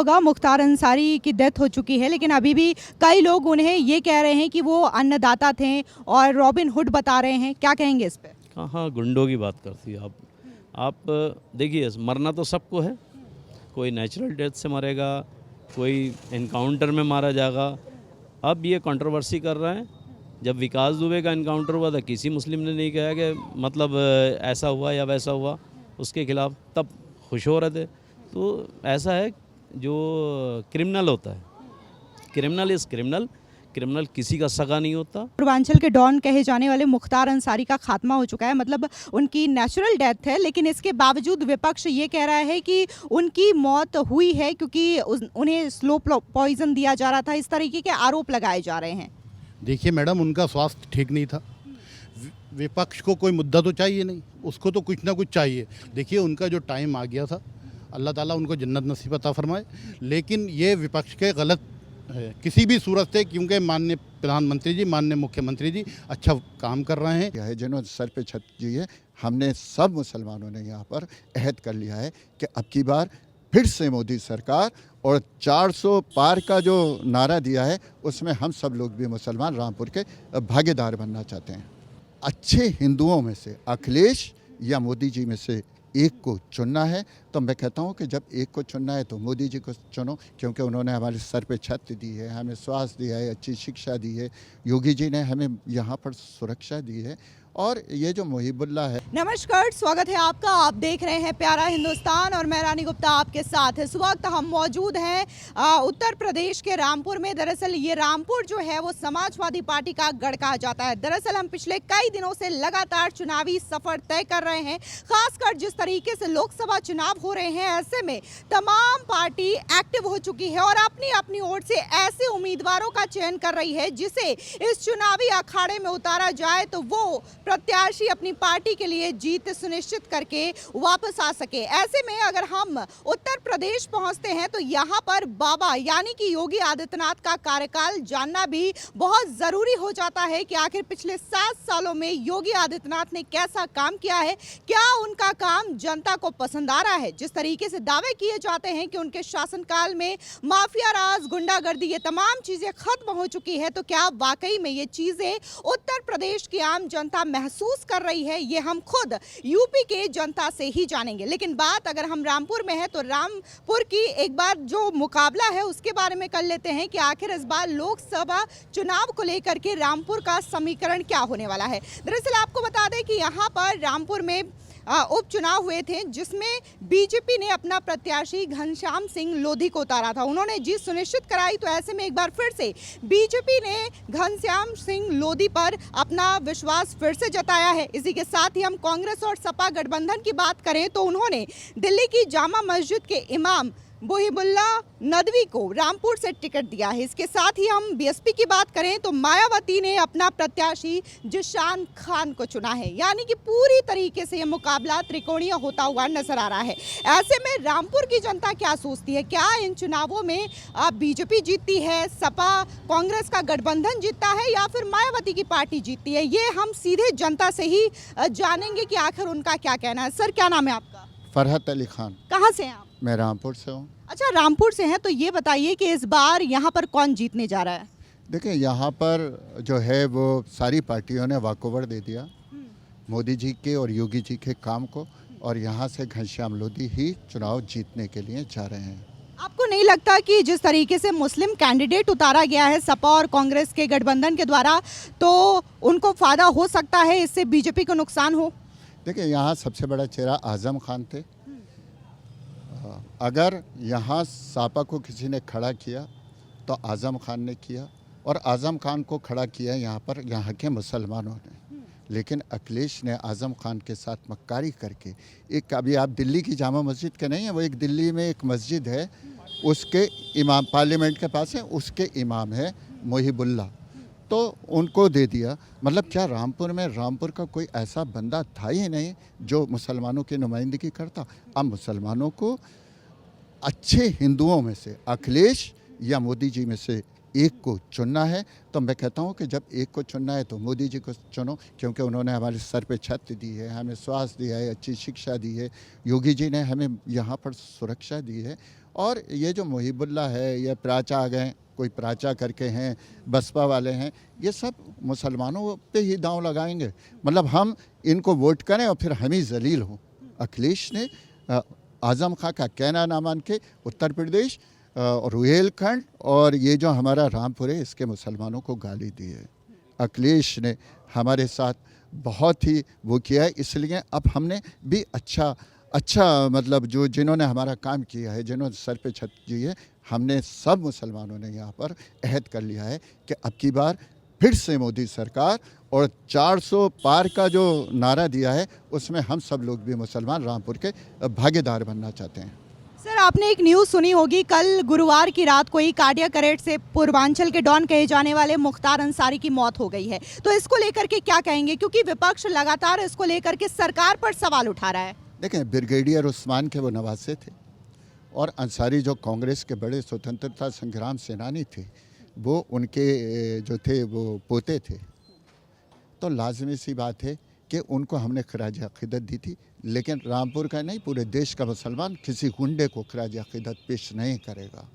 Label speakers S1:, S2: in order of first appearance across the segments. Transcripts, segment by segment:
S1: होगा मुख्तार अंसारी की डेथ हो चुकी है, लेकिन अभी भी कई लोग उन्हें ये कह रहे हैं कि वो अन्नदाता थे और रॉबिन हुड बता रहे हैं। क्या कहेंगे इस पे?
S2: कहाँ गुंडों की बात करती है आप देखिए, मरना तो सबको है। कोई नेचुरल डेथ से मरेगा, कोई एनकाउंटर में मारा जाएगा। अब ये कंट्रोवर्सी कर रहे हैं। जब विकास दुबे का एनकाउंटर हुआ था, किसी मुस्लिम ने नहीं कहा कि मतलब ऐसा हुआ या वैसा हुआ उसके खिलाफ, तब खुश हो रहे थे। तो ऐसा है, जो क्रिमिनल होता है, क्रिमिनल इज़ क्रिमिनल, क्रिमिनल किसी का सगा नहीं होता।
S1: पूर्वांचल के डॉन कहे जाने वाले मुख्तार अंसारी का खात्मा हो चुका है, मतलब उनकी नेचुरल डेथ है, लेकिन इसके बावजूद विपक्ष ये कह रहा है कि उनकी मौत हुई है क्योंकि उन्हें स्लो पॉइजन दिया जा रहा था। इस तरीके के आरोप लगाए जा रहे हैं।
S3: देखिए मैडम, उनका स्वास्थ्य ठीक नहीं था। विपक्ष को कोई मुद्दा तो चाहिए नहीं, उसको तो कुछ ना कुछ चाहिए। देखिए उनका जो टाइम आ गया था, अल्लाह ताला उनको जन्नत नसीब अता फरमाए, लेकिन ये विपक्ष के गलत है किसी भी सूरत से, क्योंकि माननीय प्रधानमंत्री जी, माननीय मुख्यमंत्री जी अच्छा काम कर रहे हैं।
S4: है जिन्होंने सर पे छत की है, हमने सब मुसलमानों ने यहाँ पर अहद कर लिया है कि अब की बार फिर से मोदी सरकार, और 400 पार का जो नारा दिया है उसमें हम सब लोग भी मुसलमान रामपुर के भागीदार बनना चाहते हैं। अच्छे हिंदुओं में से अखिलेश या मोदी जी में से एक को चुनना है, तो मैं कहता हूँ कि जब एक को चुनना है तो मोदी जी को चुनो, क्योंकि उन्होंने हमारे सर पे छत दी है, हमें स्वास्थ्य दिया है, अच्छी शिक्षा दी है। योगी जी ने हमें यहाँ पर सुरक्षा दी है, और ये जो मुहिबुल्लाह है।
S1: नमस्कार, स्वागत है आपका। आप देख रहे हैं प्यारा हिंदुस्तान और मैं रानी गुप्ता आपके साथ। इस वक्त हम मौजूद हैं उत्तर प्रदेश के रामपुर में। दरअसल ये रामपुर जो है वो समाजवादी पार्टी का गढ़ कहा जाता है। दरअसल हम पिछले कई दिनों से लगातार चुनावी सफर तय कर रहे हैं, खासकर जिस तरीके से लोकसभा चुनाव हो रहे हैं, ऐसे में तमाम पार्टी एक्टिव हो चुकी है और अपनी अपनी ओर से ऐसे उम्मीदवारों का चयन कर रही है जिसे इस चुनावी अखाड़े में उतारा जाए तो वो प्रत्याशी अपनी पार्टी के लिए जीत सुनिश्चित करके वापस आ सके। ऐसे में अगर हम उत्तर प्रदेश पहुंचते हैं तो यहां पर बाबा यानी कि योगी आदित्यनाथ का कार्यकाल जानना भी बहुत जरूरी हो जाता है कि आखिर पिछले 7 सालों में योगी आदित्यनाथ ने कैसा काम किया है, क्या उनका काम जनता को पसंद आ रहा है। जिस तरीके से दावे किए जाते हैं कि उनके शासनकाल में माफिया राज, गुंडागर्दी, ये तमाम चीजें खत्म हो चुकी है, तो क्या वाकई में ये चीजें उत्तर प्रदेश की आम जनता महसूस कर रही है, ये हम खुद यूपी के जनता से ही जानेंगे। लेकिन बात अगर हम रामपुर में है तो रामपुर की एक बार जो मुकाबला है उसके बारे में कर लेते हैं कि आखिर इस बार लोकसभा चुनाव को लेकर के रामपुर का समीकरण क्या होने वाला है। दरअसल आपको बता दें कि यहाँ पर रामपुर में उपचुनाव हुए थे जिसमें बीजेपी ने अपना प्रत्याशी घनश्याम सिंह लोधी को उतारा था। उन्होंने जीत सुनिश्चित कराई, तो ऐसे में एक बार फिर से बीजेपी ने घनश्याम सिंह लोधी पर अपना विश्वास फिर से जताया है। इसी के साथ ही हम कांग्रेस और सपा गठबंधन की बात करें तो उन्होंने दिल्ली की जामा मस्जिद के इमाम मुहिबुल्लाह नदवी को रामपुर से टिकट दिया है। इसके साथ ही हम बीएसपी की बात करें तो मायावती ने अपना प्रत्याशी जिशान खान को चुना है। यानी कि पूरी तरीके से यह मुकाबला त्रिकोणीय होता हुआ नजर आ रहा है। ऐसे में रामपुर की जनता क्या सोचती है, क्या इन चुनावों में बीजेपी जीतती है, सपा कांग्रेस का गठबंधन जीतता है या फिर मायावती की पार्टी जीतती है, ये हम सीधे जनता से ही जानेंगे कि आखिर उनका क्या कहना है। सर, क्या नाम है आपका?
S4: फरहत अली खान।
S1: कहाँ से हैं आप?
S4: मैं रामपुर से हूँ।
S1: अच्छा, रामपुर से हैं, तो ये बताइए कि इस बार यहाँ पर कौन जीतने जा रहा है?
S4: देखिए यहाँ पर जो है वो सारी पार्टियों ने वाकओवर दे दिया मोदी जी के और योगी जी के काम को, और यहाँ से घनश्याम लोधी ही चुनाव जीतने के लिए जा रहे हैं।
S1: आपको नहीं लगता कि जिस तरीके से मुस्लिम कैंडिडेट उतारा गया है सपा और कांग्रेस के गठबंधन के द्वारा, तो उनको फायदा हो सकता है, इससे बीजेपी को नुकसान हो?
S4: देखिए यहाँ सबसे बड़ा चेहरा आजम खान थे। अगर यहाँ सापा को किसी ने खड़ा किया तो आजम खान ने किया, और आजम खान को खड़ा किया यहाँ पर यहाँ के मुसलमानों ने। लेकिन अखिलेश ने आजम खान के साथ मक्कारी करके एक, अभी आप दिल्ली की जामा मस्जिद के नहीं है, वो एक दिल्ली में एक मस्जिद है, उसके इमाम पार्लियामेंट के पास है, उसके इमाम है मुहिबुल्लाह, तो उनको दे दिया। मतलब क्या रामपुर का कोई ऐसा बंदा था ही नहीं जो मुसलमानों की नुमाइंदगी करता। अब मुसलमानों को अच्छे हिंदुओं में से अखिलेश या मोदी जी में से एक को चुनना है, तो मैं कहता हूँ कि जब एक को चुनना है तो मोदी जी को चुनो, क्योंकि उन्होंने हमारे सर पे छत दी है, हमें स्वास्थ्य दिया है, अच्छी शिक्षा दी है। योगी जी ने हमें यहाँ पर सुरक्षा दी है, और ये जो मुहिबुल्ला है, ये प्राचा आ गए, कोई प्राचा करके हैं, बसपा वाले हैं, ये सब मुसलमानों पे ही दांव लगाएंगे। मतलब हम इनको वोट करें और फिर हम ही जलील हों। अखिलेश ने आज़म खां का कहना ना मान के उत्तर प्रदेश, रुहेलखंड और ये जो हमारा रामपुर है, इसके मुसलमानों को गाली दी है। अखिलेश ने हमारे साथ बहुत ही वो किया है, इसलिए अब हमने भी अच्छा मतलब जो जिन्होंने हमारा काम किया है, जिन्होंने सर पे छत की है, हमने सब मुसलमानों ने यहाँ पर अहद कर लिया है कि अब की बार फिर से मोदी सरकार, और 400 पार का जो नारा दिया है उसमें हम सब लोग भी मुसलमान रामपुर के भागीदार बनना चाहते हैं।
S1: सर, आपने एक न्यूज़ सुनी होगी, कल गुरुवार की रात को ही कार्डियक अरेस्ट से पूर्वांचल के डॉन कहे जाने वाले मुख्तार अंसारी की मौत हो गई है। तो इसको लेकर के क्या कहेंगे, क्योंकि विपक्ष लगातार इसको लेकर के सरकार पर सवाल उठा रहा है।
S4: देखें, ब्रिगेडियर उस्मान के वो नवासे थे, और अंसारी जो कांग्रेस के बड़े स्वतंत्रता संग्राम सेनानी थे, वो उनके जो थे वो पोते थे। तो लाजमी सी बात है कि उनको हमने खराज अक़ीदत दी थी, लेकिन रामपुर का नहीं, पूरे देश का मुसलमान किसी गुंडे को खराज अक़ीदत पेश नहीं करेगा।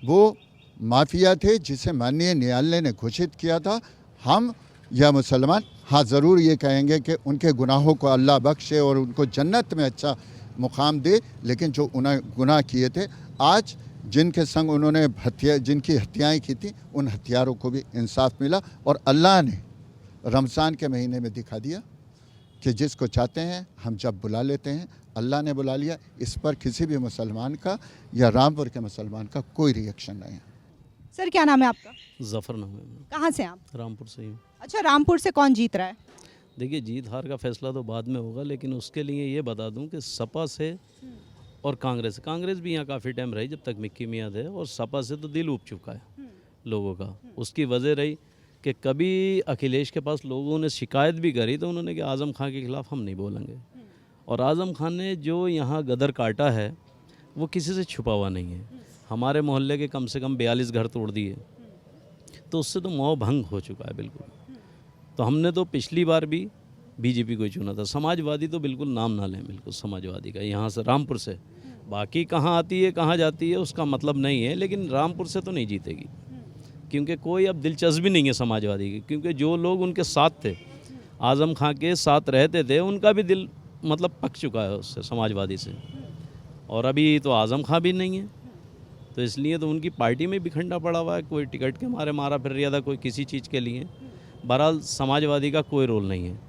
S4: वो माफिया थे जिसे माननीय न्यायालय ने घोषित किया था। हम या मुसलमान हाँ ज़रूर ये कहेंगे कि उनके गुनाहों को अल्लाह बख्शे और उनको जन्नत में अच्छा मुकाम दे, लेकिन जो उन्हें गुनाह किए थे, आज जिनके संग उन्होंने जिनकी हत्याएं की थी, उन हत्यारों को भी इंसाफ मिला। और अल्लाह ने रमज़ान के महीने में दिखा दिया कि जिसको चाहते हैं हम जब बुला लेते हैं। अल्लाह ने बुला लिया। इस पर किसी भी मुसलमान का या रामपुर के मुसलमान का कोई रिएक्शन नहीं है।
S1: सर, क्या नाम है आपका?
S2: जफ़र नाम है।
S1: कहाँ से आप?
S2: रामपुर से ही हूँ।
S1: अच्छा, रामपुर से कौन जीत रहा है?
S2: देखिए, जीत हार का फैसला तो बाद में होगा, लेकिन उसके लिए ये बता दूं कि सपा से और कांग्रेस भी यहाँ काफ़ी टाइम रही, जब तक मिक्की मियाँ थे, और सपा से तो दिल उब चुका है लोगों का। उसकी वजह रही कि कभी अखिलेश के पास लोगों ने शिकायत भी करी तो उन्होंने कि आज़म खान के ख़िलाफ़ हम नहीं बोलेंगे। और आज़म खान ने जो यहाँ गदर काटा है वो किसी से छुपा हुआ नहीं है। हमारे मोहल्ले के कम से कम 42 घर तोड़ दिए, तो उससे तो मोह भंग हो चुका है बिल्कुल। तो हमने तो पिछली बार भी बीजेपी को ही चुना था। समाजवादी तो बिल्कुल नाम ना लें, बिल्कुल समाजवादी का यहाँ से, रामपुर से। बाकी कहाँ आती है कहाँ जाती है उसका मतलब नहीं है, लेकिन रामपुर से तो नहीं जीतेगी, क्योंकि कोई अब दिलचस्पी नहीं है समाजवादी की। क्योंकि जो लोग उनके साथ थे, आज़म खां के साथ रहते थे, उनका भी दिल मतलब पक चुका है उससे, समाजवादी से। और अभी तो आज़म खां भी नहीं है, तो इसलिए तो उनकी पार्टी में भी खंडा पड़ा हुआ है। कोई टिकट के मारे मारा फिर रहा था, कोई किसी चीज़ के लिए। बहरहाल समाजवादी का कोई रोल नहीं है।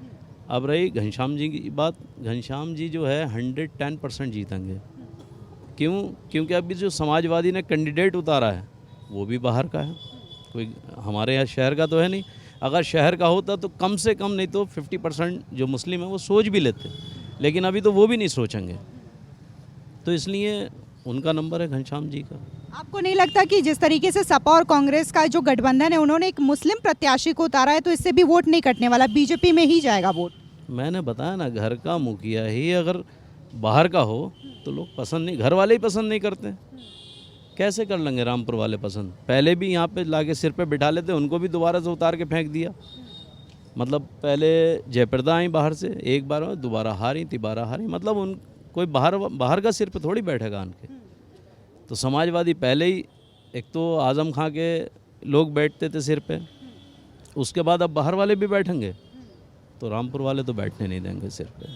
S2: अब रही घनश्याम जी की बात, घनश्याम जी जो है 110% जीतेंगे। क्यों? क्योंकि अभी जो समाजवादी ने कैंडिडेट उतारा है वो भी बाहर का है, कोई हमारे यहाँ शहर का तो है नहीं। अगर शहर का होता तो कम से कम नहीं तो 50% जो मुस्लिम है वो सोच भी लेते, लेकिन अभी तो वो भी नहीं सोचेंगे। तो इसलिए उनका नंबर है घनश्याम जी का।
S1: आपको नहीं लगता कि जिस तरीके से सपा और कांग्रेस का जो गठबंधन है, उन्होंने एक मुस्लिम प्रत्याशी को उतारा है, तो इससे भी वोट नहीं कटने वाला, बीजेपी में ही जाएगा वोट?
S2: मैंने बताया ना, घर का मुखिया ही अगर बाहर का हो तो लोग पसंद नहीं, घर वाले ही पसंद नहीं करते। कैसे कर लेंगे रामपुर वाले पसंद? पहले भी यहाँ पे लाके सिर पे बिठा लेते, उनको भी दोबारा से उतार के फेंक दिया। मतलब पहले जयप्रदा आई बाहर से, एक बार दोबारा हारी, तिबारा हारी। मतलब उन कोई बाहर का सिर पे थोड़ी बैठेगा उनके। तो समाजवादी पहले ही, एक तो आज़म खां के लोग बैठते थे सिर पे, उसके बाद अब बाहर वाले भी बैठेंगे, तो रामपुर वाले तो बैठने नहीं देंगे सिर पे।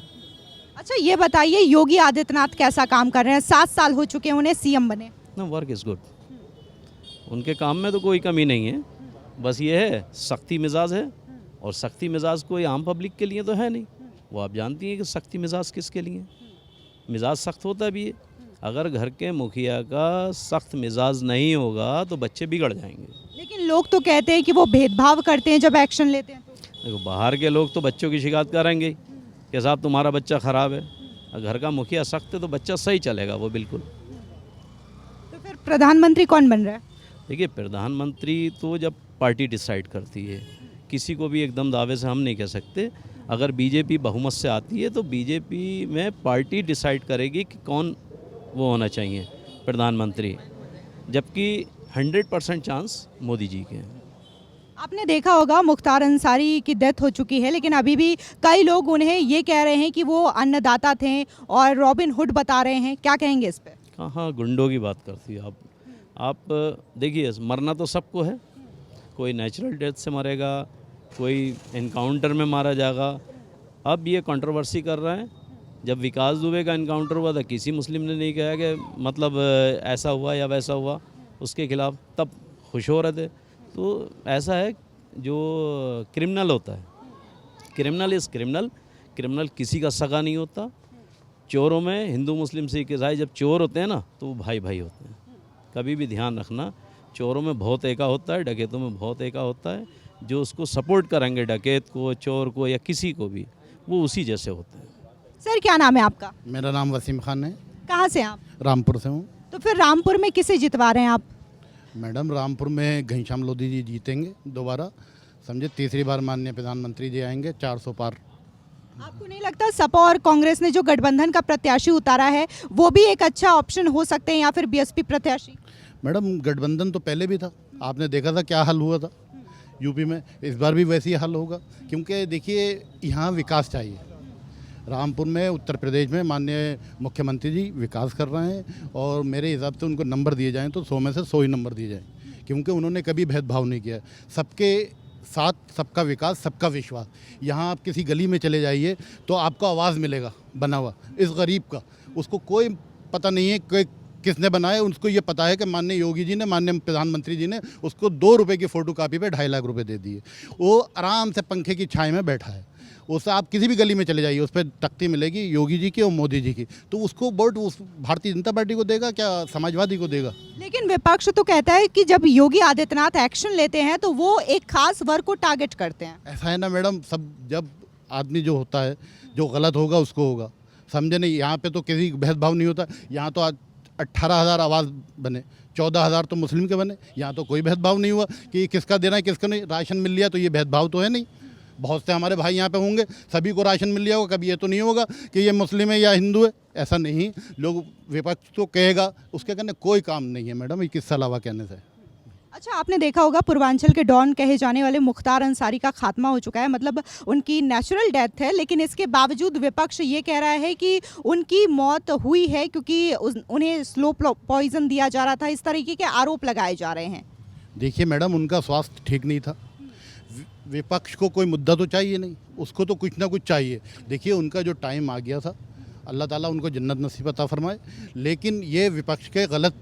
S1: अच्छा, ये बताइए, योगी आदित्यनाथ कैसा काम कर रहे हैं? 7 साल हो चुके हैं उन्हें सीएम बने।
S2: ना, वर्क इज़ गुड। उनके काम में तो कोई कमी नहीं है, बस ये है सख्ती मिजाज है, और सख्ती मिजाज कोई आम पब्लिक के लिए तो है नहीं। वो आप जानती हैं कि सख्ती मिजाज किसके लिए? मिजाज सख्त होता भी है। अगर घर के मुखिया का सख्त मिजाज नहीं होगा तो बच्चे बिगड़ जाएंगे।
S1: लेकिन लोग तो कहते हैं कि वो भेदभाव करते हैं जब एक्शन लेते हैं। तो
S2: देखो, बाहर के लोग तो बच्चों की शिकायत करेंगे कि साहब तुम्हारा बच्चा ख़राब है। अगर घर का मुखिया सख्त है तो बच्चा सही चलेगा वो बिल्कुल।
S1: तो फिर प्रधानमंत्री कौन बन रहा है?
S2: देखिए, प्रधानमंत्री तो जब पार्टी डिसाइड करती है, किसी को भी एकदम दावे से हम नहीं कह सकते। अगर बीजेपी बहुमत से आती है तो बीजेपी में पार्टी डिसाइड करेगी कि कौन वो होना चाहिए प्रधानमंत्री, जबकि 100% चांस मोदी जी के हैं।
S1: आपने देखा होगा मुख्तार अंसारी की डेथ हो चुकी है, लेकिन अभी भी कई लोग उन्हें ये कह रहे हैं कि वो अन्नदाता थे और रॉबिन हुड बता रहे हैं। क्या कहेंगे इस पे?
S2: कहाँ गुंडों की बात करती है आप देखिए, मरना तो सबको है, कोई नेचुरल डेथ से मरेगा, कोई एनकाउंटर में मारा जाएगा। अब ये कंट्रोवर्सी कर रहे हैं। जब विकास दुबे का एनकाउंटर हुआ था, किसी मुस्लिम ने नहीं कहा कि मतलब ऐसा हुआ या वैसा हुआ उसके खिलाफ, तब खुश हो रहे थे। तो ऐसा है, जो क्रिमिनल होता है, क्रिमिनल इज़ क्रिमिनल, क्रिमिनल किसी का सगा नहीं होता। चोरों में हिंदू मुस्लिम सिख ईसाई जब चोर होते हैं ना, तो वो भाई भाई होते हैं। कभी भी ध्यान रखना, चोरों में बहुत एका होता है, डकैतों में बहुत एका होता है। जो उसको सपोर्ट करेंगे, डकैत को, चोर को या किसी को भी, वो उसी जैसे होते हैं।
S1: सर क्या नाम है आपका?
S3: मेरा नाम वसीम खान है,
S1: कहाँ से आप?
S3: रामपुर से हूँ।
S1: तो फिर रामपुर में किसे जितवा रहे हैं आप?
S3: मैडम, रामपुर में घनश्याम लोधी जी जीतेंगे दोबारा, समझे। तीसरी बार माननीय प्रधानमंत्री जी आएंगे, 400 पार।
S1: आपको नहीं लगता सपा और कांग्रेस ने जो गठबंधन का प्रत्याशी उतारा है वो भी एक अच्छा ऑप्शन हो सकते हैं, या फिर बीएसपी प्रत्याशी?
S3: मैडम, गठबंधन तो पहले भी था, आपने देखा था क्या हल हुआ था यूपी में। इस बार भी वैसे ही हल होगा, क्योंकि देखिए यहाँ विकास चाहिए। रामपुर में, उत्तर प्रदेश में माननीय मुख्यमंत्री जी विकास कर रहे हैं, और मेरे हिसाब से उनको नंबर दिए जाएं तो 100 में से 100 ही नंबर दिए जाएं, क्योंकि उन्होंने कभी भेदभाव नहीं किया। सबके साथ सबका विकास, सबका विश्वास। यहाँ आप किसी गली में चले जाइए तो आपको आवाज़ मिलेगा बना हुआ, इस गरीब का। उसको कोई पता नहीं है कि किसने बनाया, उसको ये पता है कि माननीय योगी जी ने, माननीय प्रधानमंत्री जी ने उसको 2 रुपये की फ़ोटो कापी पे 2.5 लाख रुपए दे दिए। वो आराम से पंखे की छाया में बैठा है। उससे आप किसी भी गली में चले जाइए, उस पर तख्ती मिलेगी योगी जी की और मोदी जी की। तो उसको वोट उस भारतीय जनता पार्टी को देगा, क्या समाजवादी को देगा?
S1: लेकिन विपक्ष तो कहता है कि जब योगी आदित्यनाथ एक्शन लेते हैं तो वो एक खास वर्ग को टारगेट करते हैं।
S3: ऐसा है ना मैडम, सब जब आदमी जो होता है, जो गलत होगा उसको होगा, समझे नहीं। यहाँ पे तो किसी भेदभाव नहीं होता। यहाँ तो आज 18,000 आवास बने, 14,000 तो मुस्लिम के बने। यहाँ तो कोई भेदभाव नहीं हुआ कि किसका देना है किसका नहीं। राशन मिल लिया तो ये भेदभाव तो है नहीं। बहुत से हमारे भाई यहाँ पे होंगे, सभी को राशन मिल लिया होगा। कभी ये तो नहीं होगा कि ये मुस्लिम है या हिंदू है, ऐसा नहीं। लोग विपक्ष तो कहेगा, उसके कहने कोई काम नहीं है मैडम, ये किससे अलावा कहने से।
S1: अच्छा, आपने देखा होगा पूर्वांचल के डॉन कहे जाने वाले मुख्तार अंसारी का खात्मा हो चुका है, मतलब उनकी नेचुरल डेथ है, लेकिन इसके बावजूद विपक्ष ये कह रहा है कि उनकी मौत हुई है क्योंकि उन्हें स्लो पॉइजन दिया जा रहा था। इस तरीके के आरोप लगाए जा रहे हैं।
S3: देखिए मैडम, उनका स्वास्थ्य ठीक नहीं था। विपक्ष को कोई मुद्दा तो चाहिए नहीं, उसको तो कुछ ना कुछ चाहिए। देखिए उनका जो टाइम आ गया था, अल्लाह ताला उनको जन्नत नसीब अता फरमाए। लेकिन ये विपक्ष के गलत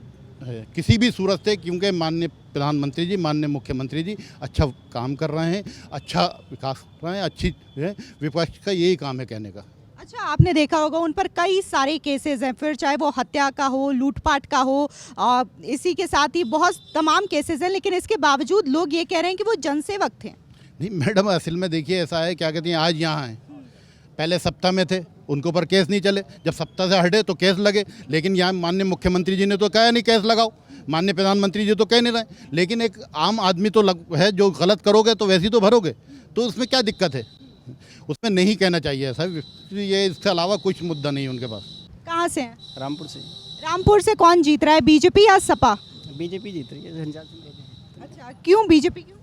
S3: है किसी भी सूरत से, क्योंकि माननीय प्रधानमंत्री जी, माननीय मुख्यमंत्री जी अच्छा काम कर रहे हैं, अच्छा विकास कर रहे हैं, अच्छी है। विपक्ष का यही काम है कहने का।
S1: अच्छा, आपने देखा होगा उन पर कई सारे केसेस हैं, फिर चाहे वो हत्या का हो, लूटपाट का हो, इसी के साथ ही बहुत तमाम केसेस हैं, लेकिन इसके बावजूद लोग ये कह रहे हैं कि वो जनसेवक थे।
S3: नहीं मैडम, असल में देखिए ऐसा है, क्या कहते हैं, आज यहाँ हैं, पहले सत्ता में थे, उनके ऊपर केस नहीं चले। जब सत्ता से हटे तो केस लगे। लेकिन यहाँ माननीय मुख्यमंत्री जी ने तो कहा नहीं केस लगाओ, माननीय प्रधानमंत्री जी तो कह नहीं रहे। लेकिन एक आम आदमी तो है, जो गलत करोगे तो वैसे ही तो भरोगे, तो उसमें क्या दिक्कत है? उसमें नहीं कहना चाहिए ऐसा। ये इसके अलावा कुछ मुद्दा नहीं है उनके पास।
S1: कहाँ से हैं?
S5: रामपुर से।
S1: रामपुर से कौन जीत रहा है, बीजेपी या सपा?
S5: बीजेपी जीत रही है, घनश्याम सिंह लोधी।
S1: अच्छा, क्यों बीजेपी क्यों?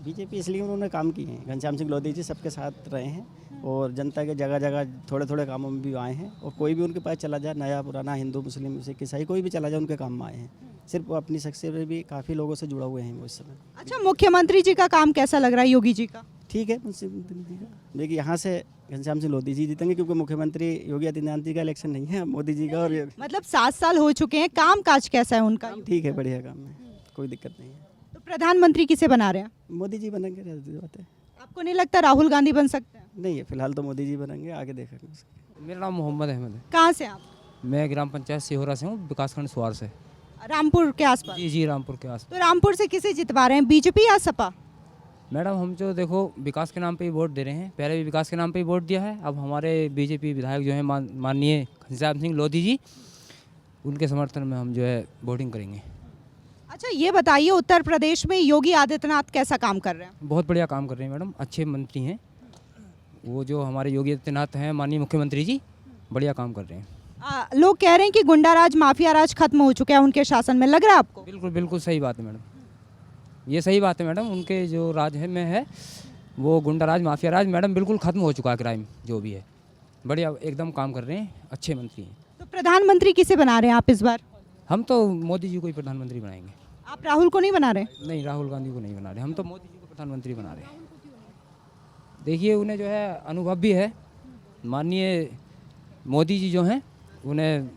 S5: बीजेपी इसलिए उन्होंने काम किए हैं, घनश्याम सिंह लोधी जी सबके साथ रहे हैं और जनता के जगह जगह थोड़े थोड़े कामों में भी आए हैं। और कोई भी उनके पास चला जाए, नया पुराना, हिंदू मुस्लिम सिख ईसाई, कोई भी चला जाए उनके काम में आए हैं। सिर्फ वो अपनी शख्सियत में भी काफ़ी लोगों से जुड़ा हुए हैं वो इस समय।
S1: अच्छा, मुख्यमंत्री जी का काम कैसा लग रहा है योगी जी का?
S5: ठीक है मुख्यमंत्री जी का। देखिए यहाँ से घनश्याम सिंह लोधी जी जीतेंगे, क्योंकि मुख्यमंत्री योगी आदित्यनाथ जी का इलेक्शन नहीं है, मोदी जी का। और
S1: मतलब 7 साल हो चुके हैं, काम काज कैसा है उनका?
S5: ठीक है, बढ़िया काम है, कोई दिक्कत नहीं है।
S1: तो प्रधानमंत्री किसे बना रहे हैं?
S5: मोदी जी बनेंगे, बात है।
S1: आपको नहीं लगता राहुल गांधी बन सकते हैं?
S5: नहीं है, फिलहाल तो मोदी जी बनेंगे, आगे देखेंगे।
S6: मेरा नाम मोहम्मद अहमद है।
S1: कहाँ से आप?
S6: मैं ग्राम पंचायत सिहोरा से हूँ, विकासखंड स्वार से।
S1: रामपुर के आसपास?
S6: जी, रामपुर के आस।
S1: तो रामपुर से किसे जितवा रहे हैं, बीजेपी या सपा?
S6: मैडम, हम जो देखो विकास के नाम पे ही वोट दे रहे हैं, पहले भी विकास के नाम पे ही वोट दिया है। अब हमारे बीजेपी विधायक जो हैं माननीय घनश्याम सिंह लोधी जी, उनके समर्थन में हम जो है वोटिंग करेंगे।
S1: अच्छा, ये बताइए उत्तर प्रदेश में योगी आदित्यनाथ कैसा काम कर रहे हैं?
S6: बहुत बढ़िया काम कर रहे हैं मैडम, अच्छे मंत्री हैं वो। जो हमारे योगी आदित्यनाथ हैं माननीय मुख्यमंत्री जी, बढ़िया काम कर रहे हैं।
S1: लोग कह रहे हैं कि गुंडा राज, माफिया राज खत्म हो चुका है उनके शासन में, लग रहा है आपको?
S6: बिल्कुल बिल्कुल सही बात है मैडम, ये सही बात है मैडम। उनके जो राज है में है वो गुंडा राज, माफिया राज मैडम बिल्कुल खत्म हो चुका है। क्राइम जो भी है बढ़िया एकदम काम कर रहे हैं, अच्छे मंत्री हैं।
S1: तो प्रधानमंत्री किसे बना रहे हैं आप इस बार?
S6: हम तो मोदी जी को ही प्रधानमंत्री बनाएंगे।
S1: आप राहुल को नहीं बना रहे?
S6: नहीं, राहुल गांधी को नहीं बना रहे, हम तो मोदी जी को प्रधानमंत्री बना रहे हैं। देखिए उन्हें जो है अनुभव भी है, माननीय मोदी जी जो हैं उन्हें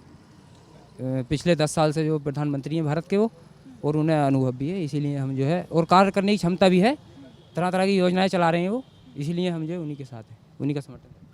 S6: पिछले 10 साल से जो प्रधानमंत्री हैं भारत के वो, और उन्हें अनुभव भी है, इसीलिए हम जो है और कार्य करने की क्षमता भी है, तरह तरह की योजनाएं चला रहे हैं वो, इसीलिए हम जो है उन्हीं के साथ हैं, उन्हीं का समर्थन।